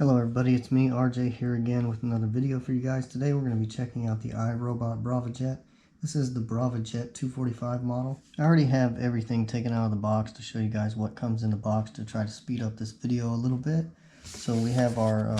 Hello everybody, it's me RJ here again with another video for you guys. Today we're going to be checking out the iRobot Brava jet. This is the Brava jet 245 model. I already have everything taken out of the box to show you guys what comes in the box to try to speed up this video a little bit. So we have our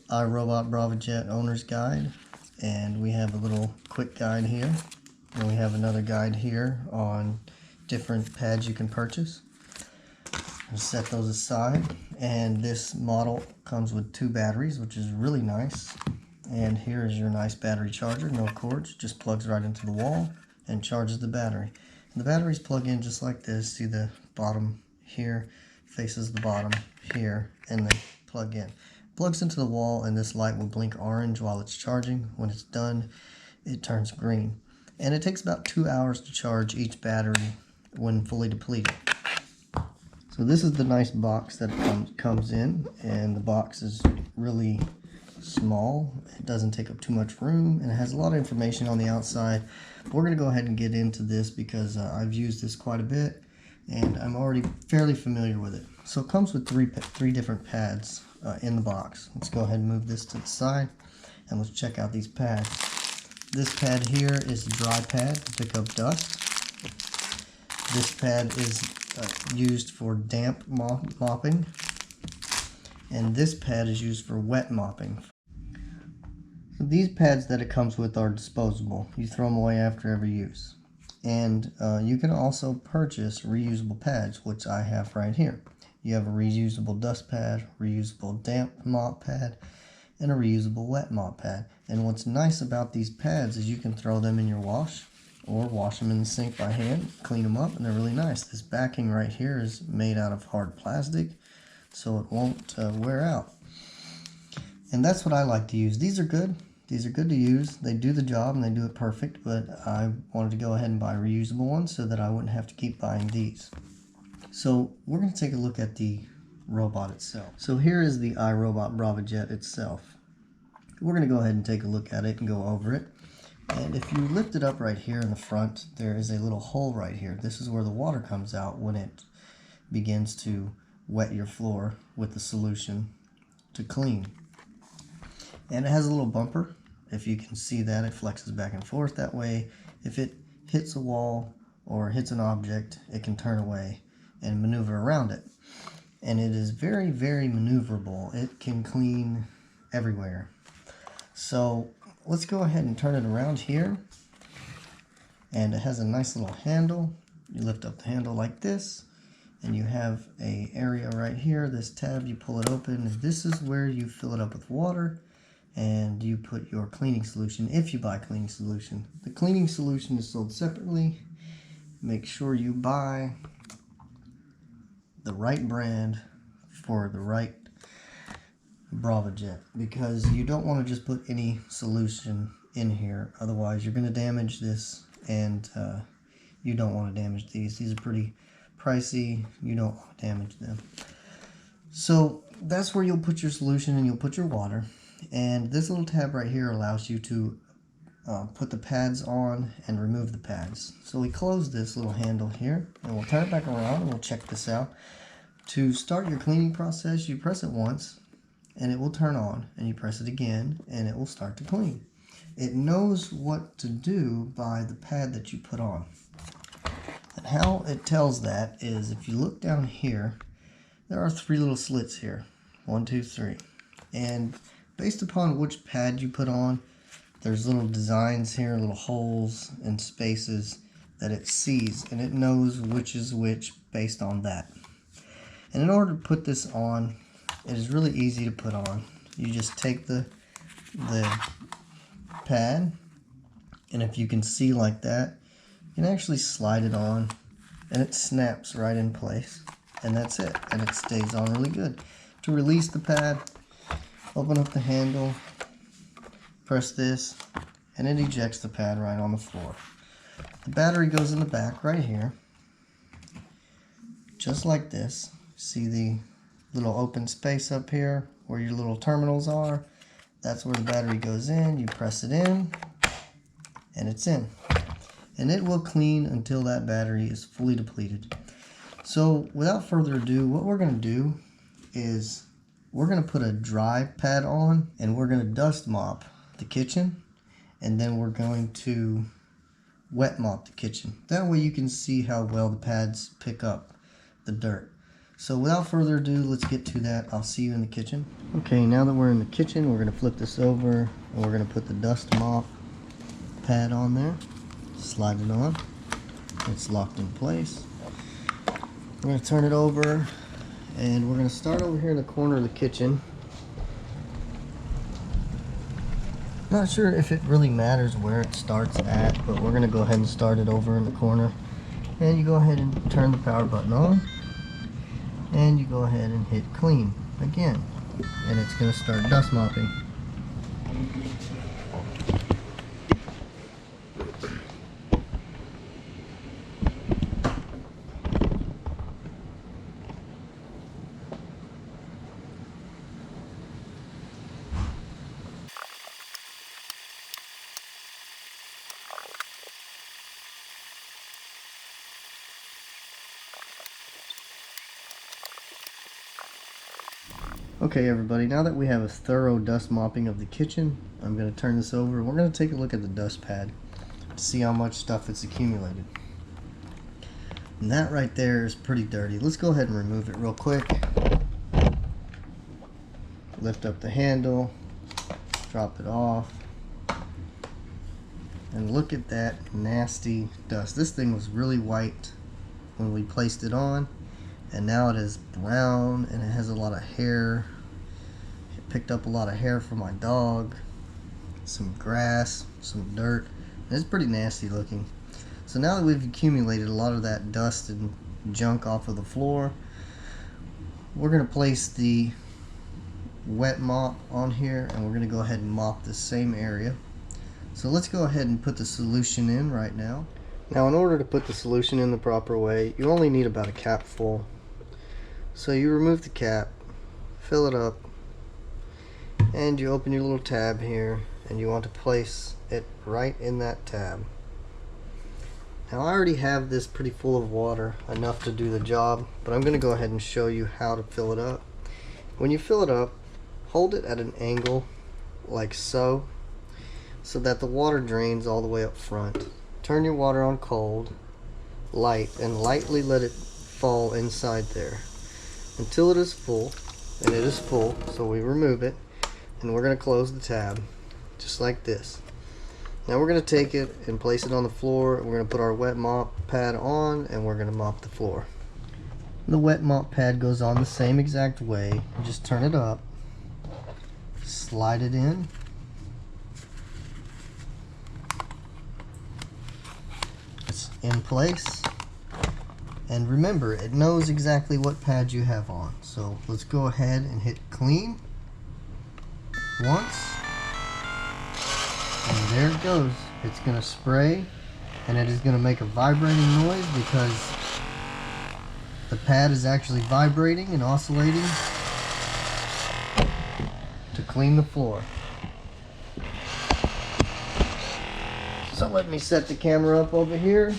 iRobot Brava jet owner's guide, and we have a little quick guide here, and we have another guide here on different pads you can purchase. Set those aside, and this model comes with 2 batteries, which is really nice. And here is your nice battery charger, no cords, just plugs right into the wall and charges the battery. And the batteries plug in just like this. See, the bottom here faces the bottom here, and they plug in. Plugs into the wall, and this light will blink orange while it's charging. When it's done, it turns green. And it takes about 2 hours to charge each battery when fully depleted. So this is the nice box that it comes in, and the box is really small. It doesn't take up too much room, and it has a lot of information on the outside. But we're going to go ahead and get into this because I've used this quite a bit, and I'm already fairly familiar with it. So it comes with three different pads in the box. Let's go ahead and move this to the side, and let's check out these pads. This pad here is a dry pad to pick up dust. This pad is used for damp mopping, and this pad is used for wet mopping. So these pads that it comes with are disposable. You throw them away after every use. And you can also purchase reusable pads, which I have right here. You have a reusable dust pad, reusable damp mop pad, and a reusable wet mop pad. And what's nice about these pads is you can throw them in your wash, or wash them in the sink by hand, clean them up, and they're really nice. This backing right here is made out of hard plastic, so it won't wear out. And that's what I like to use. These are good. These are good to use. They do the job, and they do it perfect, but I wanted to go ahead and buy reusable ones so that I wouldn't have to keep buying these. So we're going to take a look at the robot itself. So here is the iRobot Brava jet itself. We're going to go ahead and take a look at it and go over it. And if you lift it up right here in the front, there is a little hole right here. This is where the water comes out when it begins to wet your floor with the solution to clean. And it has a little bumper. If you can see that, it flexes back and forth. That way, if it hits a wall or hits an object, it can turn away and maneuver around it. And it is very, very maneuverable. It can clean everywhere. So let's go ahead and turn it around here, and it has a nice little handle. You lift up the handle like this, and you have a area right here, this tab. You pull it open, and this is where you fill it up with water, and you put your cleaning solution if you buy cleaning solution. The cleaning solution is sold separately. Make sure you buy the right brand for the right Brava jet, because you don't want to just put any solution in here, otherwise you're going to damage this, and you don't want to damage these. These are pretty pricey. You don't want to damage them. So that's where you'll put your solution, and you'll put your water, and this little tab right here allows you to put the pads on and remove the pads. So we close this little handle here, and we'll turn it back around, and we'll check this out. To start your cleaning process, you press it once, and it will turn on, and you press it again, and it will start to clean. It knows what to do by the pad that you put on. And how it tells that is, if you look down here, there are 3 little slits here. 1, 2, 3. And based upon which pad you put on, there's little designs here, little holes and spaces that it sees, and it knows which is which based on that. And in order to put this on, it is really easy to put on. You just take the pad, and if you can see like that, you can actually slide it on, and it snaps right in place, and that's it, and it stays on really good. To release the pad, open up the handle, press this, and it ejects the pad right on the floor. The battery goes in the back right here, just like this. See the little open space up here where your little terminals are? That's where the battery goes in. You press it in, and it's in. And it will clean until that battery is fully depleted. So without further ado, what we're going to do is we're going to put a dry pad on and we're going to dust mop the kitchen, and then we're going to wet mop the kitchen. That way you can see how well the pads pick up the dirt. So without further ado, let's get to that. I'll see you in the kitchen. Okay, now that we're in the kitchen, we're going to flip this over and we're going to put the dust mop pad on there. Slide it on. It's locked in place. We're going to turn it over and we're going to start over here in the corner of the kitchen. Not sure if it really matters where it starts at, but we're going to go ahead and start it over in the corner. And you go ahead and turn the power button on. And you go ahead and hit clean again. And it's going to start dust mopping. Okay everybody, now that we have a thorough dust mopping of the kitchen, I'm going to turn this over and we're going to take a look at the dust pad to see how much stuff it's accumulated. And that right there is pretty dirty. Let's go ahead and remove it real quick. Lift up the handle, drop it off, and look at that nasty dust. This thing was really white when we placed it on, and now it is brown and it has a lot of hair. It picked up a lot of hair from my dog, some grass, some dirt, and it's pretty nasty looking. So now that we've accumulated a lot of that dust and junk off of the floor, we're going to place the wet mop on here and we're going to go ahead and mop the same area. So let's go ahead and put the solution in right now. Now in order to put the solution in the proper way, you only need about a cap full. So you remove the cap, fill it up, and you open your little tab here and you want to place it right in that tab. Now I already have this pretty full of water, enough to do the job, but I'm going to go ahead and show you how to fill it up. When you fill it up, hold it at an angle like so that the water drains all the way up front. Turn your water on cold, light, and lightly let it fall inside there until it is full, and it is full, so we remove it and we're going to close the tab just like this. Now we're going to take it and place it on the floor, and we're going to put our wet mop pad on and we're going to mop the floor. The wet mop pad goes on the same exact way. Just turn it up, slide it in, it's in place. And remember, it knows exactly what pad you have on. So let's go ahead and hit clean once. And there it goes. It's going to spray and it is going to make a vibrating noise because the pad is actually vibrating and oscillating to clean the floor. So let me set the camera up over here.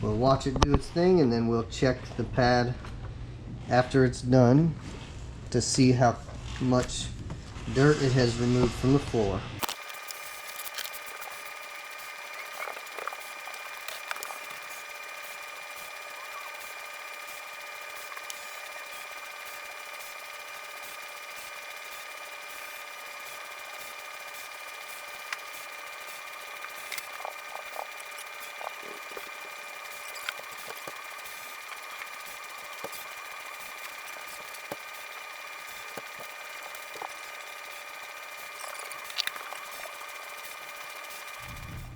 We'll watch it do its thing and then we'll check the pad after it's done to see how much dirt it has removed from the floor.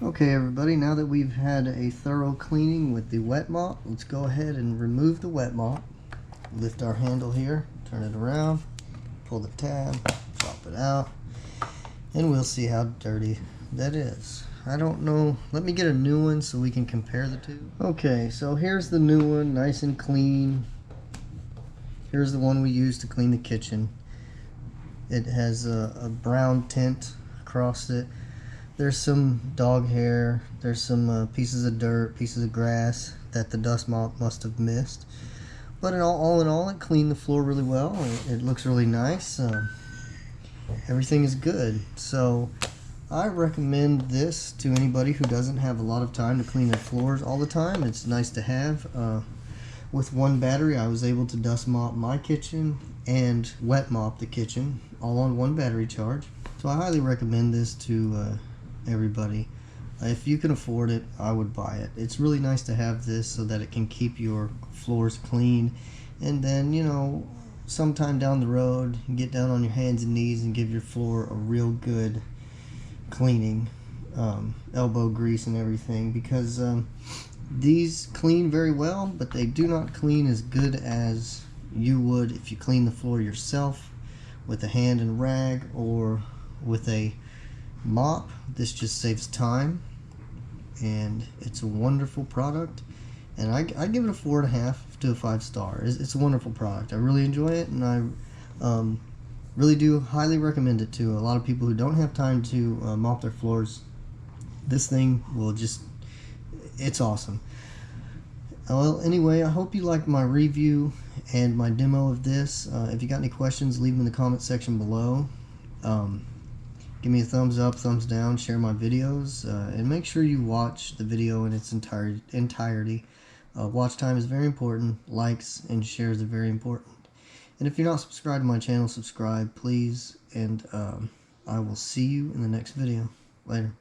Okay everybody, now that we've had a thorough cleaning with the wet mop, let's go ahead and remove the wet mop. Lift our handle here, turn it around, pull the tab, drop it out, and we'll see how dirty that is. I don't know, let me get a new one so we can compare the two. Okay, so here's the new one, nice and clean. Here's the one we used to clean the kitchen. It has a brown tint across it. There's some dog hair, there's some pieces of dirt, pieces of grass that the dust mop must have missed. But all in all, it cleaned the floor really well. It looks really nice. Everything is good. So I recommend this to anybody who doesn't have a lot of time to clean their floors all the time. It's nice to have. With one battery, I was able to dust mop my kitchen and wet mop the kitchen all on one battery charge. So I highly recommend this to everybody. If you can afford it, I would buy it. It's really nice to have this so that it can keep your floors clean, and then, you know, sometime down the road, get down on your hands and knees and give your floor a real good cleaning, elbow grease and everything, because these clean very well, but they do not clean as good as you would if you clean the floor yourself with a hand and rag or with a mop. This just saves time, and it's a wonderful product, and I give it a 4.5 to a 5 star. It's a wonderful product. I really enjoy it, and I really do highly recommend it to a lot of people who don't have time to mop their floors. This thing will just, it's awesome. Well, anyway, I hope you liked my review and my demo of this. If you got any questions, leave them in the comment section below. Give me a thumbs up, thumbs down, share my videos, and make sure you watch the video in its entirety. Watch time is very important. Likes and shares are very important. And if you're not subscribed to my channel, subscribe, please. And I will see you in the next video. Later.